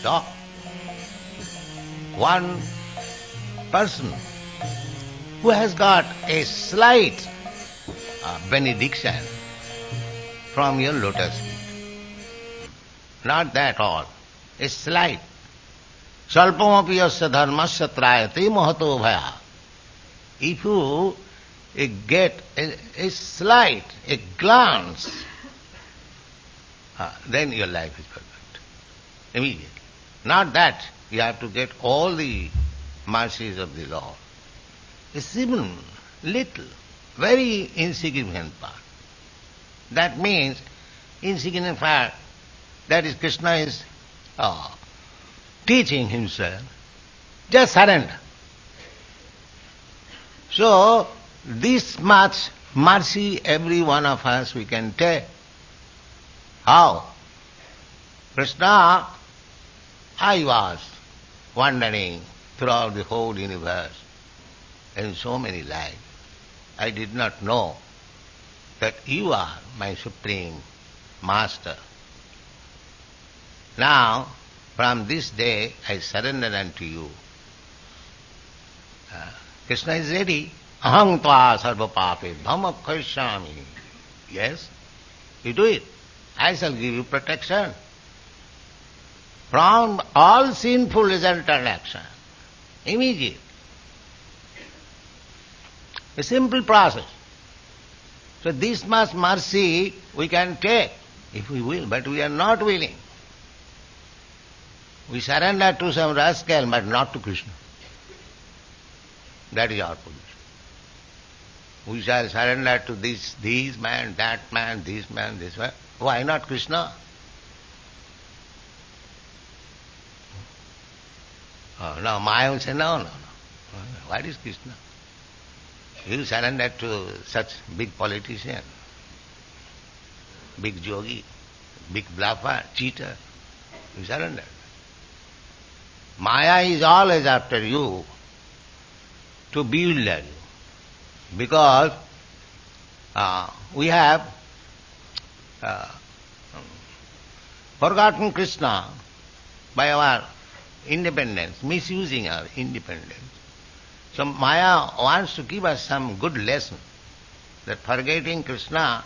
all. One person who has got a slight benediction from your lotus feet. Not that all. A slight. Salpamapi yasya dharmasya trayate mahato bhaya. If you get a slight, a glance, then your life is perfect. Immediately. Not that you have to get all the mercies of the Lord. It's even little, very insignificant part. That means, insignificant fact, that is Krishna is teaching himself, just surrender. So, this much mercy every one of us we can take. How? Krishna, I was wandering throughout the whole universe in so many lives. I did not know that you are my Supreme Master. Now, from this day, I surrender unto you. Krishna is ready. Aham tva sarva pape dhamma karishyami. Yes, you do it. I shall give you protection from all sinful resultant action. Immediate. A simple process. So this much mercy we can take if we will, but we are not willing. We surrender to some rascal, but not to Krishna. That is our position. We shall surrender to this man, that man, this man, this man. Why not Krishna? No, Maya will say, no. What is Krishna? You surrender to such big politician, big yogi, big bluffer, cheater. You surrender. Maya is always after you to bewilder you, because we have forgotten Krishna by our independence, misusing our independence. So Maya wants to give us some good lesson, that forgetting Krishna,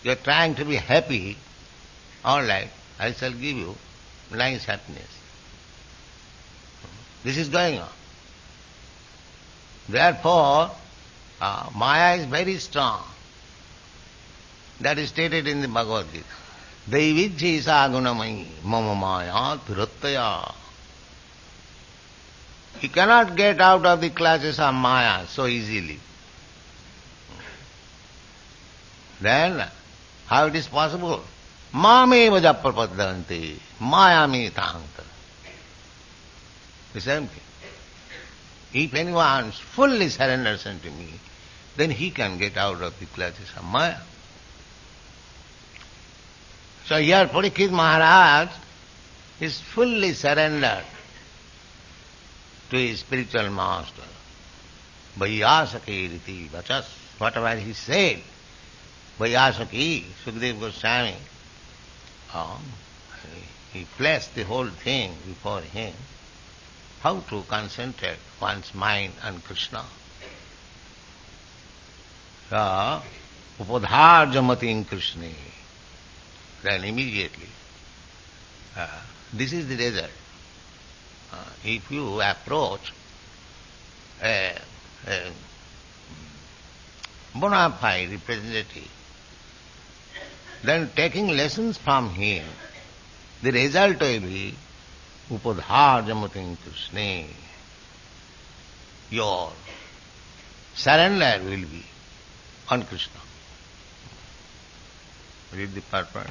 you are trying to be happy. All right, I shall give you nice happiness. This is going on. Therefore, Maya is very strong. That is stated in the Bhagavad Gita. Daivijya isa gunamai mama maya thirattaya. You cannot get out of the clutches of Maya so easily. Then, how it is possible? Mameva japrapaddanti mayami tanta. The same thing. If anyone fully surrenders unto me, then he can get out of the clutches of Maya. So here Parikshit Maharaj is fully surrendered to his spiritual master. Vaiyasaki riti vachas, whatever he said, Vaiyasaki, Sukadeva Goswami, he placed the whole thing before him. How to concentrate one's mind on Krishna. So, upadharjamati Krishna. Then immediately, this is the result. If you approach a bona fide representative, then taking lessons from him, the result will be upadharjamati Krishna. Your surrender will be on Krishna. Read the part. The word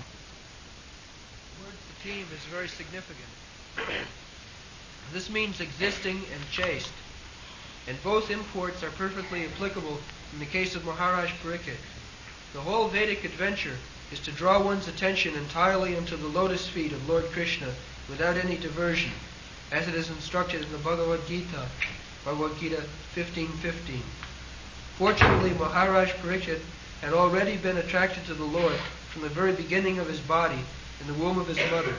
sativ is very significant. This means existing and chaste, and both imports are perfectly applicable in the case of Maharaj Parikshit. The whole Vedic adventure is to draw one's attention entirely into the lotus feet of Lord Krishna without any diversion, as it is instructed in the Bhagavad Gita 15:15. Fortunately, Maharaj Parikshit had already been attracted to the Lord from the very beginning of his body in the womb of his mother.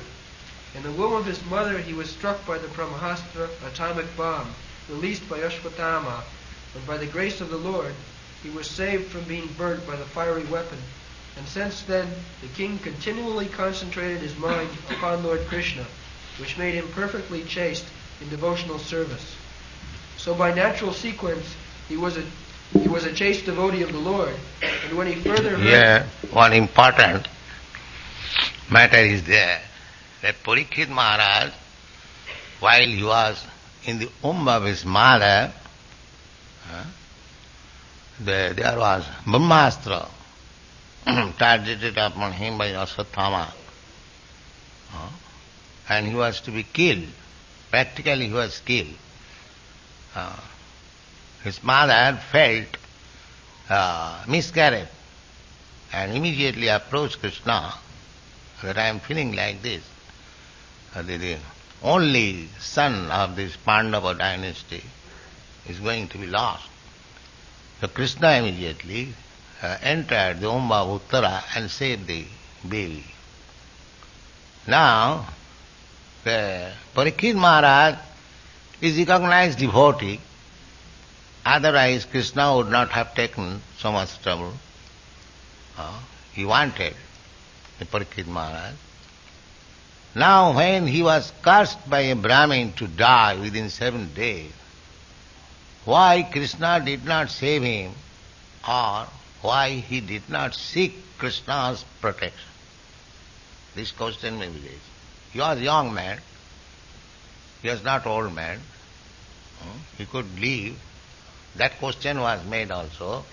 In the womb of his mother he was struck by the Brahmastra atomic bomb released by Ashwatthama, but by the grace of the Lord he was saved from being burnt by the fiery weapon. And since then the king continually concentrated his mind upon Lord Krishna, which made him perfectly chaste in devotional service. So by natural sequence he was a chaste devotee of the Lord, and when he further heard... Here, one important matter is there, that Parikshit Maharaj, while he was in the womb of his mother, there was Brahmastra targeted upon him by Ashwatthama, and he was to be killed. Practically he was killed. His mother felt miscarried and immediately approached Krishna that I am feeling like this. The only son of this Pandava dynasty is going to be lost. So Krishna immediately entered the womb of Uttara and saved the baby. Now, Parikshit Maharaj is recognized devotee. Otherwise, Krishna would not have taken so much trouble. He wanted the Parikshit Maharaj. Now, when he was cursed by a Brahmin to die within 7 days, why Krishna did not save him, or why he did not seek Krishna's protection? This question may be raised. He was a young man. He was not old man. He could leave. That question was made also.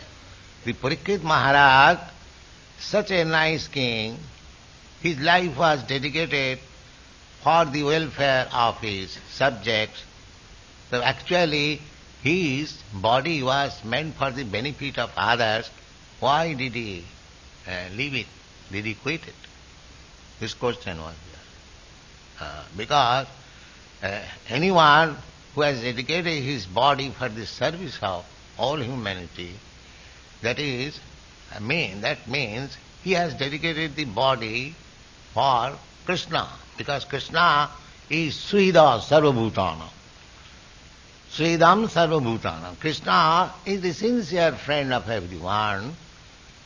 The Parikshit Maharaj, such a nice king, his life was dedicated for the welfare of his subjects. So actually, his body was meant for the benefit of others. Why did he leave it? Did he quit it? This question was there. Because anyone who has dedicated his body for the service of all humanity, that means he has dedicated the body for Krishna, because Krishna is Swida Sarvabhutana. Sridam Sarvabhutana. Krishna is the sincere friend of everyone.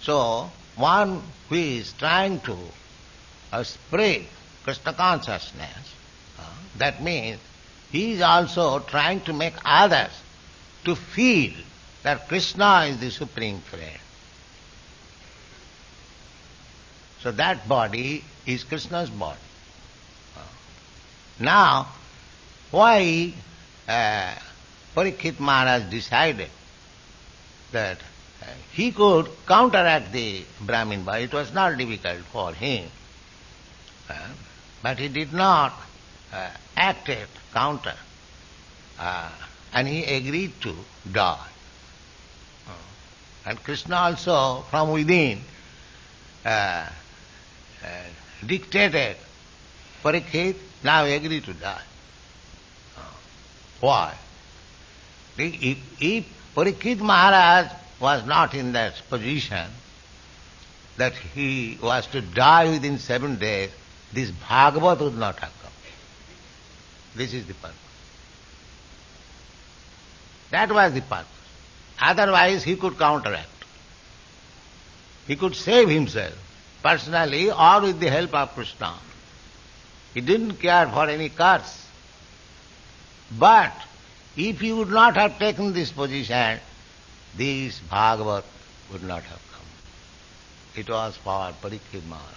So, one who is trying to spread Krishna consciousness, that means he is also trying to make others to feel that Krishna is the supreme friend. So that body is Krishna's body. Now, why Parikshit Maharaj decided that he could counteract the Brahmin body? It was not difficult for him, but he did not act it counter, and he agreed to die. And Krishna also from within dictated, Parikshit, now agree to die. Why? If Parikshit Maharaj was not in that position that he was to die within 7 days, this Bhagavat would not have come. This is the purpose. That was the purpose. Otherwise he could counteract. He could save himself personally or with the help of Krishna. He didn't care for any curse. But if he would not have taken this position, this Bhagavat would not have come. It was for Parikshit Maharaj.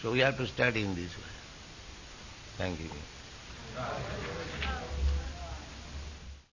So we have to study in this way. Thank you.